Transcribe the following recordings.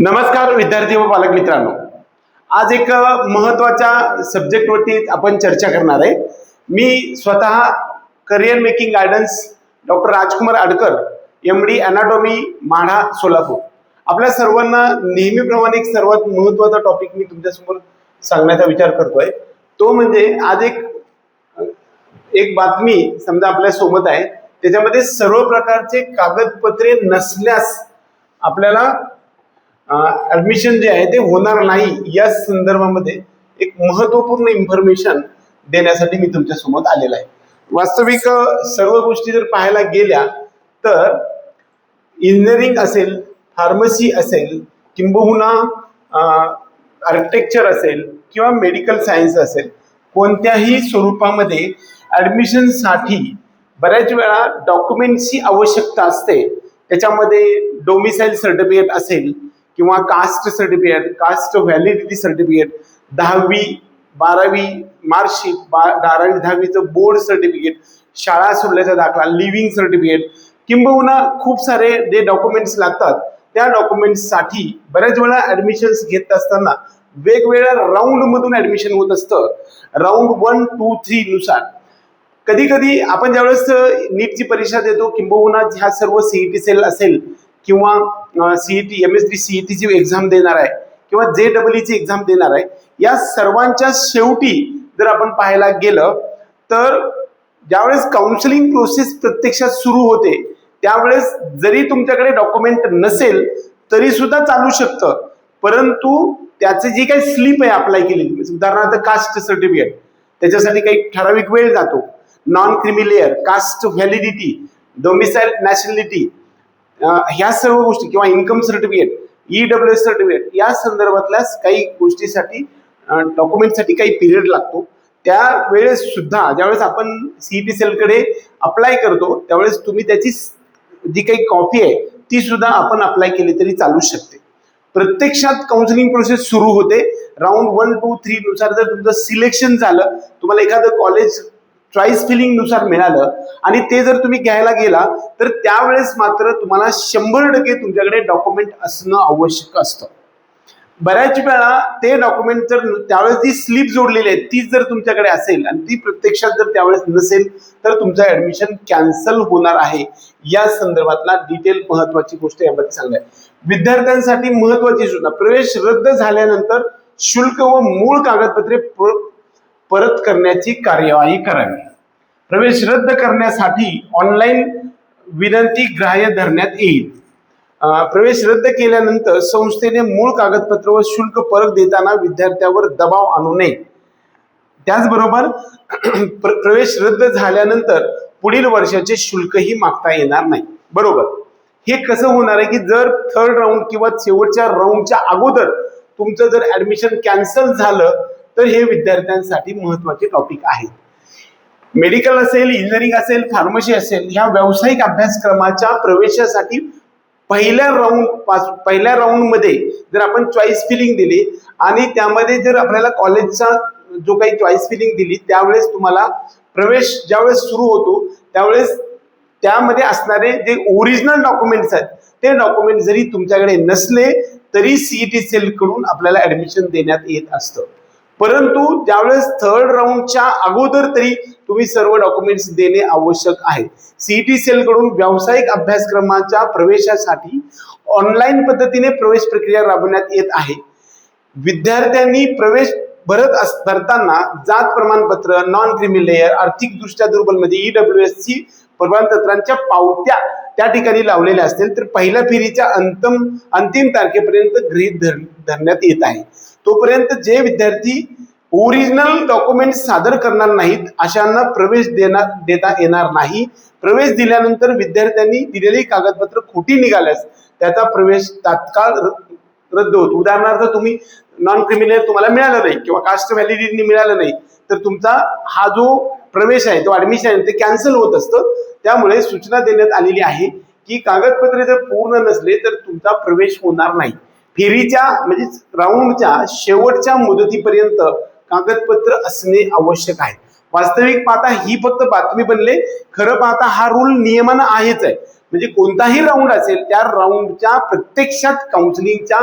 नमस्कार विद्यार्थी व पालक मित्रांनो, आज एक महत्त्वाच्या सब्जेक्टवरती आपण चर्चा करणार आहे। मी स्वतः करिअर मेकिंग गायडन्स डॉक्टर राजकुमार अडकर, MD अनाटॉमी, माढा, सोलापूर। आपल्या सर्वांना नेहमीप्रमाणे एक सर्वात महत्त्वाचा टॉपिक मी तुमच्यासमोर सांगण्याचा विचार करतोय, तो म्हणजे आज एक बातमी समजा आपल्या सोबत आहे, त्याच्यामध्ये सर्व प्रकारचे कागदपत्रे नसल्यास आपल्याला ऍडमिशन जे आहे ते होणार नाही, या संदर्भामध्ये एक महत्त्वपूर्ण इन्फॉर्मेशन देण्यासाठी मी तुमच्या समोर आलेला आहे। वास्तविक सर्व गोष्टी जर पाहायला गेल्या तर इंजिनिअरिंग असेल, फार्मसी असेल, किंबहुना आर्किटेक्चर असेल किंवा मेडिकल सायन्स असेल, कोणत्याही स्वरूपामध्ये ऍडमिशनसाठी बऱ्याच वेळा डॉक्युमेंटची आवश्यकता असते। त्याच्यामध्ये डोमिसाइल सर्टिफिकेट असेल किंवा caste certificate, caste validity certificate, 10वी 12वी मार्कशीट, 12वी 10वीचं बोर्ड सर्टिफिकेट, शाळा सोडल्याचा दाखला, लिव्हिंग सर्टिफिकेट, किंबहुना खूप सारे जे डॉक्युमेंट्स लागतात त्या डॉक्युमेंट्ससाठी बऱ्याच वेळा ऍडमिशन्स घेत असताना वेगवेगळ्या राऊंडमधून ऍडमिशन होत असतं, राऊंड 1, 2, 3 नुसार। कधी कधी आपण ज्यावेळेस नीटची परीक्षा देतो किंबहुना ह्या सर्व सीईटी सेल असेल किंवा सीईटी MSD सीईटीची एक्झाम देणार आहे किंवा JEE ची एक्झाम देणार आहे, या सर्वांच्या शेवटी जर आपण पाहायला गेलं तर ज्यावेळेस काउन्सिलिंग प्रोसेस प्रत्यक्षात सुरू होते त्यावेळेस जरी तुमच्याकडे डॉक्युमेंट नसेल तरी सुद्धा चालू शकतं, परंतु त्याचे जी काही स्लिप आहे अप्लाय केलेली, उदाहरणार्थ कास्ट सर्टिफिकेट, त्याच्यासाठी काही ठराविक वेळ जातो, non creamy layer, caste validity, domicile nationality, ह्या सर्व गोष्टी किंवा इन्कम सर्टिफिकेट, EWS सर्टिफिकेट, या संदर्भातल्या काही गोष्टीसाठी डॉक्युमेंटसाठी काही पिरियड लागतो। त्यावेळेस सुद्धा ज्यावेळेस आपण सीईटी सेलकडे अप्लाय करतो त्यावेळेस तुम्ही त्याची जी काही कॉपी आहे ती सुद्धा आपण अप्लाय केली तरी चालू शकते। प्रत्यक्षात काउन्सिलिंग प्रोसेस सुरू होते राऊंड 1, 2, 3 नुसार। जर तुमचं सिलेक्शन झालं, तुम्हाला एखादं कॉलेज चॉईस फिलिंग नुसार मिळालं आणि ते जर तुम्ही घ्यायला गेला तर त्यावेळेस मात्र तुम्हाला 100% तुमच्याकडे डॉक्युमेंट असणं आवश्यक असतं। बऱ्याच वेळा ते डॉक्युमेंट जर त्यावेळेस जी स्लिप जोडलेली आहे ती जर तुमच्याकडे असेल आणि ती प्रत्यक्षात जर त्यावेळेस नसेल तर तुमचं ऍडमिशन कॅन्सल होणार आहे। या संदर्भातला डिटेल महत्वाची गोष्ट यामध्ये सांगणार विद्यार्थ्यांसाठी महत्वाची सूचना, प्रवेश रद्द झाल्यानंतर शुल्क व मूळ कागदपत्रे परत करण्याची कार्यवाही करावी। प्रवेश रद्द करण्यासाठी ऑनलाईन विनंती ग्राह्य धरण्यात येईल। प्रवेश रद्द केल्यानंतर संस्थेने मूळ कागदपत्र व शुल्क परत देताना विद्यार्थ्यावर दबाव आणू नये। त्याचबरोबर प्रवेश रद्द झाल्यानंतर पुढील वर्षाचे शुल्कही मागता येणार नाही। बरोबर, हे कसं होणार आहे की जर थर्ड राऊंड किंवा शेवटच्या राऊंडच्या अगोदर तुमचं जर ऍडमिशन कॅन्सल झालं तर हे विद्यार्थ्यांसाठी महत्वाचे टॉपिक आहे। मेडिकल असेल, इंजिनिअरिंग असेल, फार्मसी असेल, ह्या व्यावसायिक अभ्यासक्रमाच्या प्रवेशासाठी पहिल्या राऊंडमध्ये जर आपण चॉईस फिलिंग दिली आणि त्यामध्ये जर आपल्याला कॉलेजचा जो काही चॉईस फिलिंग दिली त्यावेळेस तुम्हाला प्रवेश ज्यावेळेस सुरू होतो त्यावेळेस त्यामध्ये असणारे जे ओरिजिनल डॉक्युमेंट्स आहेत ते डॉक्युमेंट जरी तुमच्याकडे नसले तरी सीईटी सेल कडून आपल्याला ऍडमिशन देण्यात येत असतं, परंतु ज्यावेळेस थर्ड राऊंडच्या अगोदर तरी तुम्ही सर्व डॉक्युमेंट्स देणे आवश्यक आहे। सीईटी सेल कडून व्यावसायिक अभ्यासक्रमाच्या प्रवेशासाठी ऑनलाईन पद्धतीने प्रवेश प्रक्रिया राबवण्यात येत आहे। विद्यार्थ्यांनी प्रवेश भरताना जात प्रमाणपत्र, नॉन क्रिमी लेअर, आर्थिकदृष्ट्या दुर्बलमध्ये EWS ची प्रमाणपत्रांच्या पावत्या त्या ठिकाणी लावलेल्या असतील तर पहिल्या फेरीच्या अंतिम तारखेपर्यंत गृहीत धरण्यात येत आहे। तोपर्यंत जे विद्यार्थी ओरिजिनल डॉक्युमेंट सादर करणार नाहीत अशांना प्रवेश देता येणार नाही। प्रवेश दिल्यानंतर विद्यार्थ्यांनी दिलेली कागदपत्र खोटी निघाल्यास त्याचा प्रवेश तात्काळ रद्द होतो। उदाहरणार्थ तुम्ही नॉन क्रिमिनल तुम्हाला मिळालं नाही किंवा कास्ट व्हॅलिडिटी मिळालं नाही तर तुमचा हा जो प्रवेश आहे तो ऍडमिशन आहे ते कॅन्सल होत असतं। त्यामुळे सूचना देण्यात आलेली आहे की कागदपत्रे जर पूर्ण नसले तर तुमचा प्रवेश होणार नाही। फेरीच्या म्हणजे राऊंडच्या शेवटच्या मुदतीपर्यंत कागदपत्र असणे आवश्यक आहे। वास्तविक पाहता ही फक्त बातमी बनले, खरं पाहता हा रूल नियमानं आहेच आहे, म्हणजे कोणताही राऊंड असेल त्या राऊंडच्या प्रत्यक्षात काउन्सिलिंगच्या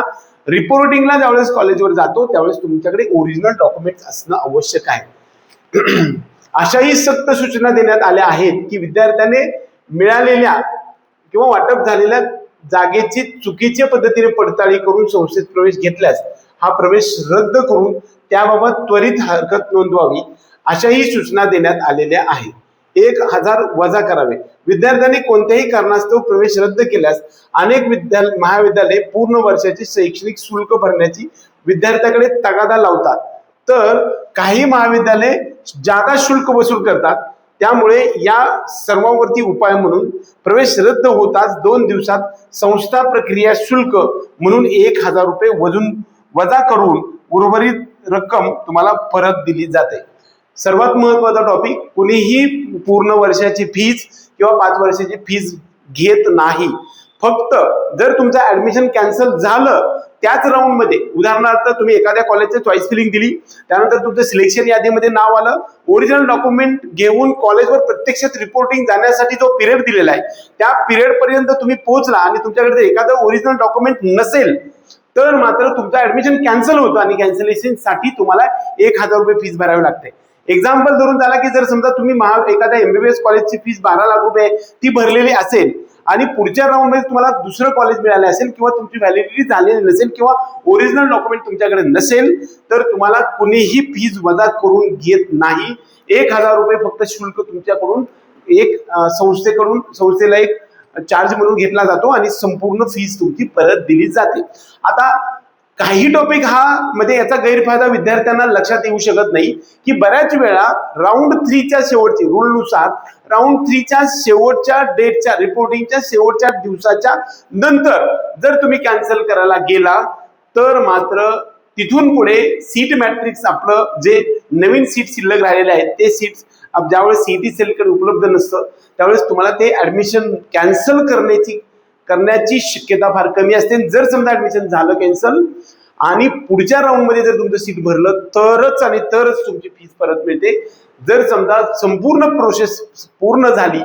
रिपोर्टिंगला ज्यावेळेस कॉलेजवर जातो त्यावेळेस तुमच्याकडे ओरिजिनल डॉक्युमेंट्स असणं आवश्यक आहे. अशाही सक्त सूचना देण्यात आल्या आहेत की विद्यार्थ्याने मिळालेल्या किंवा वाटप झालेल्या जागेची चुकीच्या पद्धतीने पडताळणी करून संस्थेत प्रवेश घेतल्यास हा प्रवेश रद्द करून त्याबाबत त्वरित हरकत नोंदवावी अशाही सूचना देण्यात आलेल्या आहेत. 1000 वजा करावे. विद्यार्थ्यांनी कोणत्याही कारणास्तव प्रवेश रद्द केल्यास अनेक महाविद्यालये पूर्ण वर्षाचे शैक्षणिक शुल्क भरण्याची विद्यार्थ्याकडे तगादा लावतात, तर काही महाविद्यालये जादा शुल्क वसूल करतात. त्यामुळे या सर्वांवरती उपाय म्हणून प्रवेश रद्द होताच 2 दिवसात संस्था प्रक्रिया शुल्क म्हणून 1000 रुपये वजा करून उर्वरित रक्कम तुम्हाला परत दिली जाते. सर्वात महत्वाचा टॉपिक, कुणीही पूर्ण वर्षाची फीज किंवा 5 वर्षाची फीज घेत नाही. फक्त जर तुमचं ऍडमिशन कॅन्सल झालं त्याच राऊंड मध्ये, उदाहरणार्थ तुम्ही एखाद्या कॉलेजचं चॉईस फिलिंग दिली, त्यानंतर तुमचं सिलेक्शन यादीमध्ये नाव आलं, ओरिजिनल डॉक्युमेंट घेऊन कॉलेजवर प्रत्यक्षात रिपोर्टिंग जाण्यासाठी जो पिरियड दिलेला आहे त्या पिरियड पर्यंत तुम्ही पोहोचला आणि तुमच्याकडे एखादं ओरिजिनल डॉक्युमेंट नसेल तर मात्र तुमचं ऍडमिशन कॅन्सल होतं आणि कॅन्सलेशन साठी तुम्हाला 1000 रुपये फीस भरावी लागते. एक्झाम्पल धरून झाला की जर समजा तुम्ही एखाद्या MBBS कॉलेजची फीस 12 लाख रुपये ती भरलेली असेल आणि पुढच्या राऊंड मध्ये तुम्हाला दुसरं कॉलेज मिळालं असेल किंवा तुमची व्हॅलिडिटी झालेली नसेल किंवा ओरिजिनल डॉक्युमेंट तुमच्याकडे नसेल तर तुम्हाला कुणीही फीज वजा करून घेत नाही. 1000 रुपये फक्त शुल्क तुमच्याकडून संस्थेला एक चार्ज म्हणून घेतला जातो आणि संपूर्ण फीस तुमची परत दिली जाते. आता काही टॉपिक मध्ये याचा गैरफायदा विद्यार्थ्यांना लक्षात येऊ शकत नाही की बऱ्याच वेळा राऊंड 3च्या शेवटची रूलनुसार राऊंड 3च्या शेवटच्या डेटच्या रिपोर्टिंगच्या शेवटच्या दिवसाच्या नंतर जर तुम्ही कॅन्सल करायला गेला तर मात्र तिथून पुढे सीट मॅट्रिक्स आपलं जे नवीन सीट शिल्लक राहिलेले आहेत ते सीट्स ज्यावेळेस सीईटी सेलकडे उपलब्ध नसतं त्यावेळेस तुम्हाला ते ऍडमिशन कॅन्सल करण्याची शक्यता फार कमी असते. जर समजा ऍडमिशन झालं कॅन्सल आणि पुढच्या राऊंड मध्ये जर तुमचं सीट भरलं तरच तुमची फीस परत मिळते. जर समजा संपूर्ण प्रोसेस पूर्ण झाली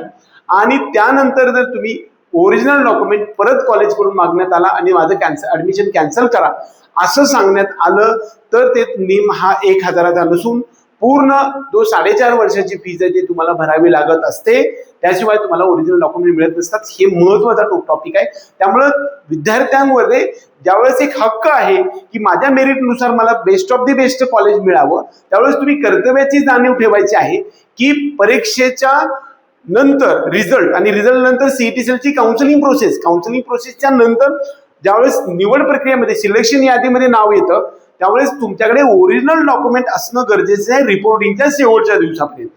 आणि त्यानंतर जर तुम्ही ओरिजिनल डॉक्युमेंट परत कॉलेजकडून मागण्यात आला आणि माझं ऍडमिशन कॅन्सल करा असं सांगण्यात आलं तर ते नियम हा 1000चा नसून पूर्ण जो 4.5 वर्षाची फीज आहे ती तुम्हाला भरावी लागत असते. त्याशिवाय तुम्हाला ओरिजिनल डॉक्युमेंट मिळत नसतात. हे महत्वाचा टॉपिक आहे. त्यामुळे विद्यार्थ्यांमध्ये ज्यावेळेस एक हक्क आहे की माझ्या मेरिटनुसार मला best of the best college मिळावं त्यावेळेस तुम्ही कर्तव्याची जाणीव ठेवायची आहे की परीक्षेच्या नंतर रिझल्ट आणि रिझल्ट नंतर सीईटी सेलची काउन्सिलिंग प्रोसेसच्या नंतर ज्यावेळेस निवड प्रक्रियेमध्ये सिलेक्शन यादीमध्ये नाव येतं त्यावेळेस तुमच्याकडे ओरिजिनल डॉक्युमेंट असणं गरजेचं आहे रिपोर्टिंगच्या शेवटच्या दिवसापर्यंत.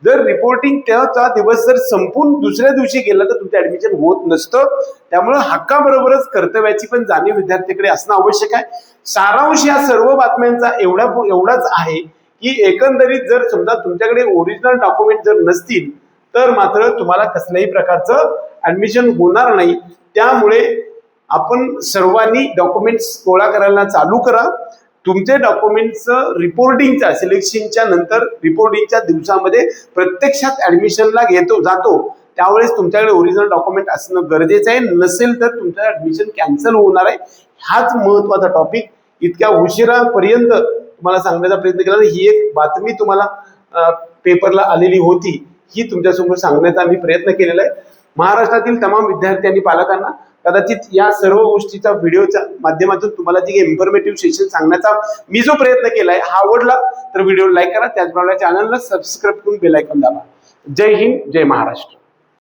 जर रिपोर्टिंग त्याचा दिवस जर संपून दुसऱ्या दिवशी गेला तर तुमचं ऍडमिशन होत नसतं. त्यामुळे हक्काबरोबरच कर्तव्याची पण जाणीव विद्यार्थ्याकडे असणं आवश्यक आहे. सारांश या सर्व बातम्यांचा एवढाच आहे की एकंदरीत जर समजा तुमच्याकडे ओरिजिनल डॉक्युमेंट जर नसतील तर मात्र तुम्हाला कसल्याही प्रकारचं ऍडमिशन होणार नाही. त्यामुळे आपण सर्वांनी डॉक्युमेंट्स गोळा करायला चालू करा. तुमचे डॉक्युमेंट्स रिपोर्टिंगच्या सिलेक्शनच्या नंतर रिपोर्टिंगच्या दिवसामध्ये प्रत्यक्षात ऍडमिशनला जातो त्यावेळेस तुमच्याकडे ओरिजिनल डॉक्युमेंट असणं गरजेचं आहे. नसेल तर तुमचं ऍडमिशन कॅन्सल होणार आहे. हाच महत्वाचा टॉपिक इतक्या उशिरापर्यंत तुम्हाला सांगण्याचा प्रयत्न केला. ही एक बातमी तुम्हाला पेपरला आलेली होती ही तुमच्यासमोर सांगण्याचा मी प्रयत्न केलेला आहे. महाराष्ट्रातील तमाम विद्यार्थी आणि पालकांना कदाचित या सर्व गोष्टीचा व्हिडिओच्या माध्यमातून तुम्हाला जी इन्फॉर्मेटिव्ह सेशन सांगण्याचा मी जो प्रयत्न केलाय हा आवडला तर व्हिडिओ लाईक करा. त्याचप्रमाणे चॅनलला सबस्क्राईब करून बेल आयकॉन दाबा. जय हिंद, जय महाराष्ट्र.